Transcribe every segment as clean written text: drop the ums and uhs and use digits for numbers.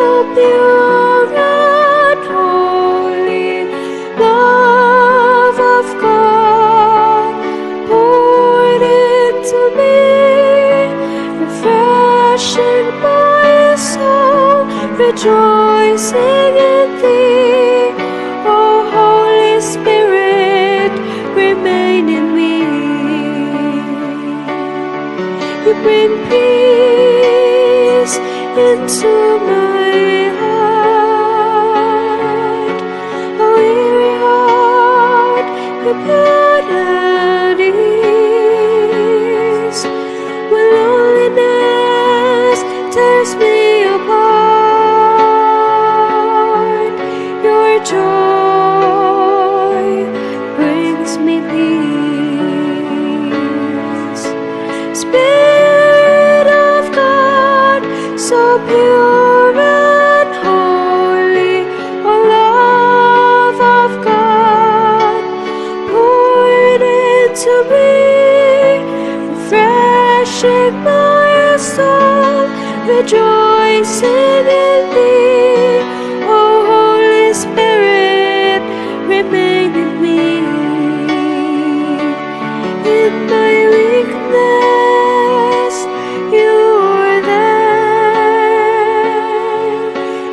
so pure and holy, love of God poured into me, refreshing my soul, rejoicing in Thee. O Holy Spirit, remain in me. You bring peace into my heart, a weary heart you put at ease. When loneliness tears me apart, your joy brings me peace. Spirit of God, so pure and holy, O love of God poured into me, refreshing my soul, rejoicing in Thee. O Holy Spirit, remain in me. In my weakness, You are there.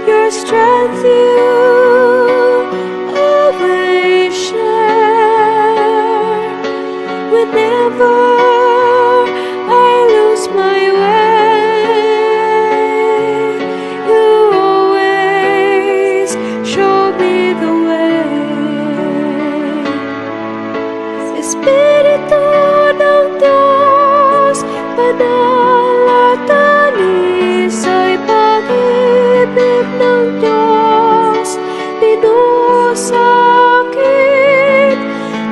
Your strength You always share. Whenever I lose my way, You always show me the way. Espiritu ng Diyos, banal at tanis ay pag-ibig ng Diyos, binuo sa akin.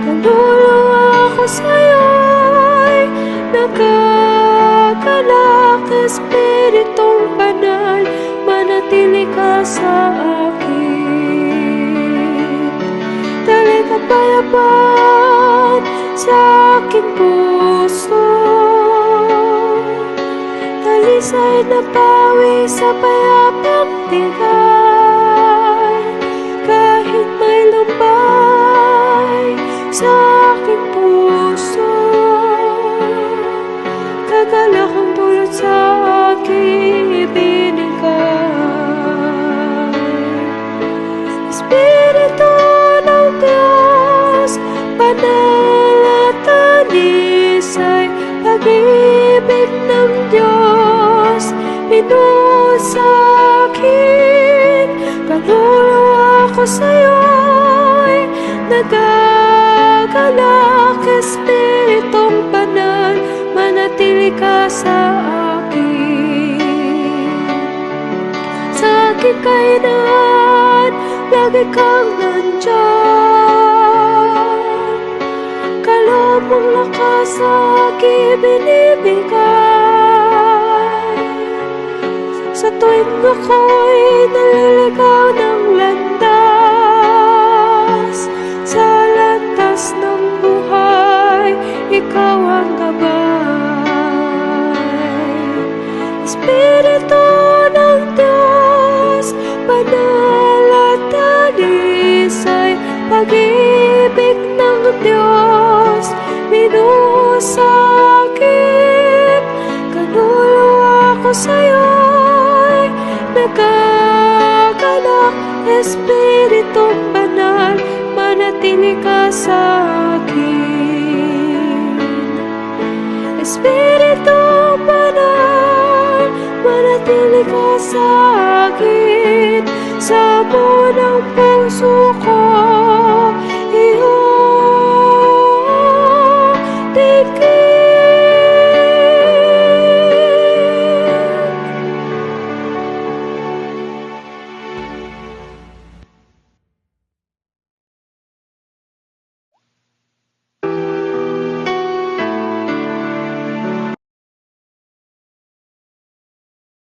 Kaluluwa ko sa'yo'y nagkagalak. Espiritong banal, manatili ka sa akin. Dali kapayapaan sa aking puso, dalisay na pawi sa payapang tingkay. Kahit may lumbay sa aking puso, kagalak ang dulot sa aking binigay. Espiritu ng Diyos, banal at tanis ay pag-ibig ng Diyos, binuo sa akin. Kaluluwa ko sa'yo'y nagagalak. Espiritong banal, manatili ka sa akin. Sa aking kainan, lagi kang nandyan. Kaloob mong lakas sa aking binibigay. Sa tuwing ako'y naliligaw ng landas, sa landas ng buhay, ikaw ang gabay. Espiritu ng Diyos, banal at tanis ay pag-ibig ng Diyos, binuo sa akin. Kaluluwa ko sa'yo'y nagagalak. Espiritong banal, manatili ka sa akin. Espiritong banal, manatili ka sa akin. Sa buo ng puso ko